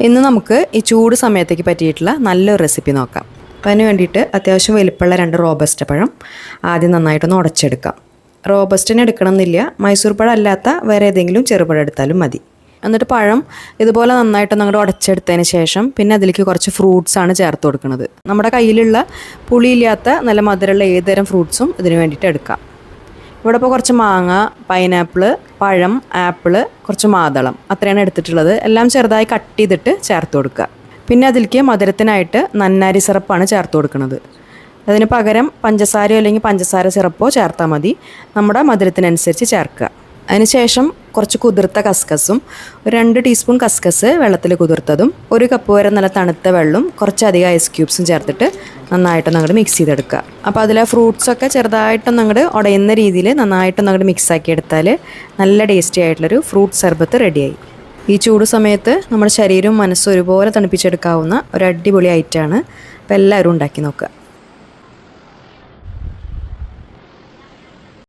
ഇന്ന് നമുക്ക് ഈ ചൂട് സമയത്തേക്ക് പറ്റിയിട്ടുള്ള നല്ലൊരു റെസിപ്പി നോക്കാം. അപ്പോൾ അതിന് വേണ്ടിയിട്ട് അത്യാവശ്യം വലിപ്പമുള്ള 2 റോബസ്റ്റ പഴം ആദ്യം നന്നായിട്ടൊന്ന് ഉടച്ചെടുക്കാം. റോബസ്റ്റിന് എടുക്കണമെന്നില്ല, മൈസൂർ പഴം അല്ലാത്ത വേറെ ഏതെങ്കിലും ചെറുപഴം എടുത്താലും മതി. എന്നിട്ട് പഴം ഇതുപോലെ നന്നായിട്ടൊന്ന് അങ്ങോട്ട് ഉടച്ചെടുത്തതിന് ശേഷം പിന്നെ അതിലേക്ക് കുറച്ച് ഫ്രൂട്ട്സാണ് ചേർത്ത് കൊടുക്കുന്നത്. നമ്മുടെ കയ്യിലുള്ള പുളിയില്ലാത്ത നല്ല മധുരമുള്ള ഏതുതരം ഫ്രൂട്ട്സും ഇതിന് വേണ്ടിയിട്ട് എടുക്കാം. ഇവിടെ ഇപ്പോൾ കുറച്ച് മാങ്ങ, പൈനാപ്പിൾ, പഴം, ആപ്പിൾ, കുറച്ച് മാതളം അത്രയാണ് എടുത്തിട്ടുള്ളത്. എല്ലാം ചെറുതായി കട്ട് ചെയ്തിട്ട് ചേർത്ത് കൊടുക്കുക. പിന്നെ അതിലേക്ക് മധുരത്തിനായിട്ട് നന്നാരി സിറപ്പാണ് ചേർത്ത് കൊടുക്കുന്നത്. അതിന് പകരം പഞ്ചസാരയോ അല്ലെങ്കിൽ പഞ്ചസാര സിറപ്പോ ചേർത്താൽ മതി. നമ്മുടെ മധുരത്തിനനുസരിച്ച് ചേർക്കുക. അതിനുശേഷം കുറച്ച് കുതിർത്ത കസ്കസും 2 ടീസ്പൂൺ കസ്കസ് വെള്ളത്തിൽ കുതിർത്തതും 1 കപ്പ് വരെ നല്ല തണുത്ത വെള്ളവും കുറച്ചധികം ഐസ് ക്യൂബ്സും ചേർത്തിട്ട് നന്നായിട്ടൊന്ന് അങ്ങോട്ട് മിക്സ് ചെയ്തെടുക്കുക. അപ്പോൾ അതിലെ ഫ്രൂട്ട്സൊക്കെ ചെറുതായിട്ടൊന്ന് അങ്ങോട്ട് ഉടയുന്ന രീതിയിൽ നന്നായിട്ടൊന്ന് അങ്ങോട്ട് മിക്സാക്കി എടുത്താൽ നല്ല ടേസ്റ്റി ആയിട്ടുള്ളൊരു ഫ്രൂട്ട് സർബത്ത് റെഡിയായി. ഈ ചൂട് സമയത്ത് നമ്മുടെ ശരീരവും മനസ്സും ഒരുപോലെ തണുപ്പിച്ചെടുക്കാവുന്ന ഒരു അടിപൊളി ഐറ്റമാണ്. അപ്പോൾ എല്ലാവരും ഉണ്ടാക്കി നോക്കുക.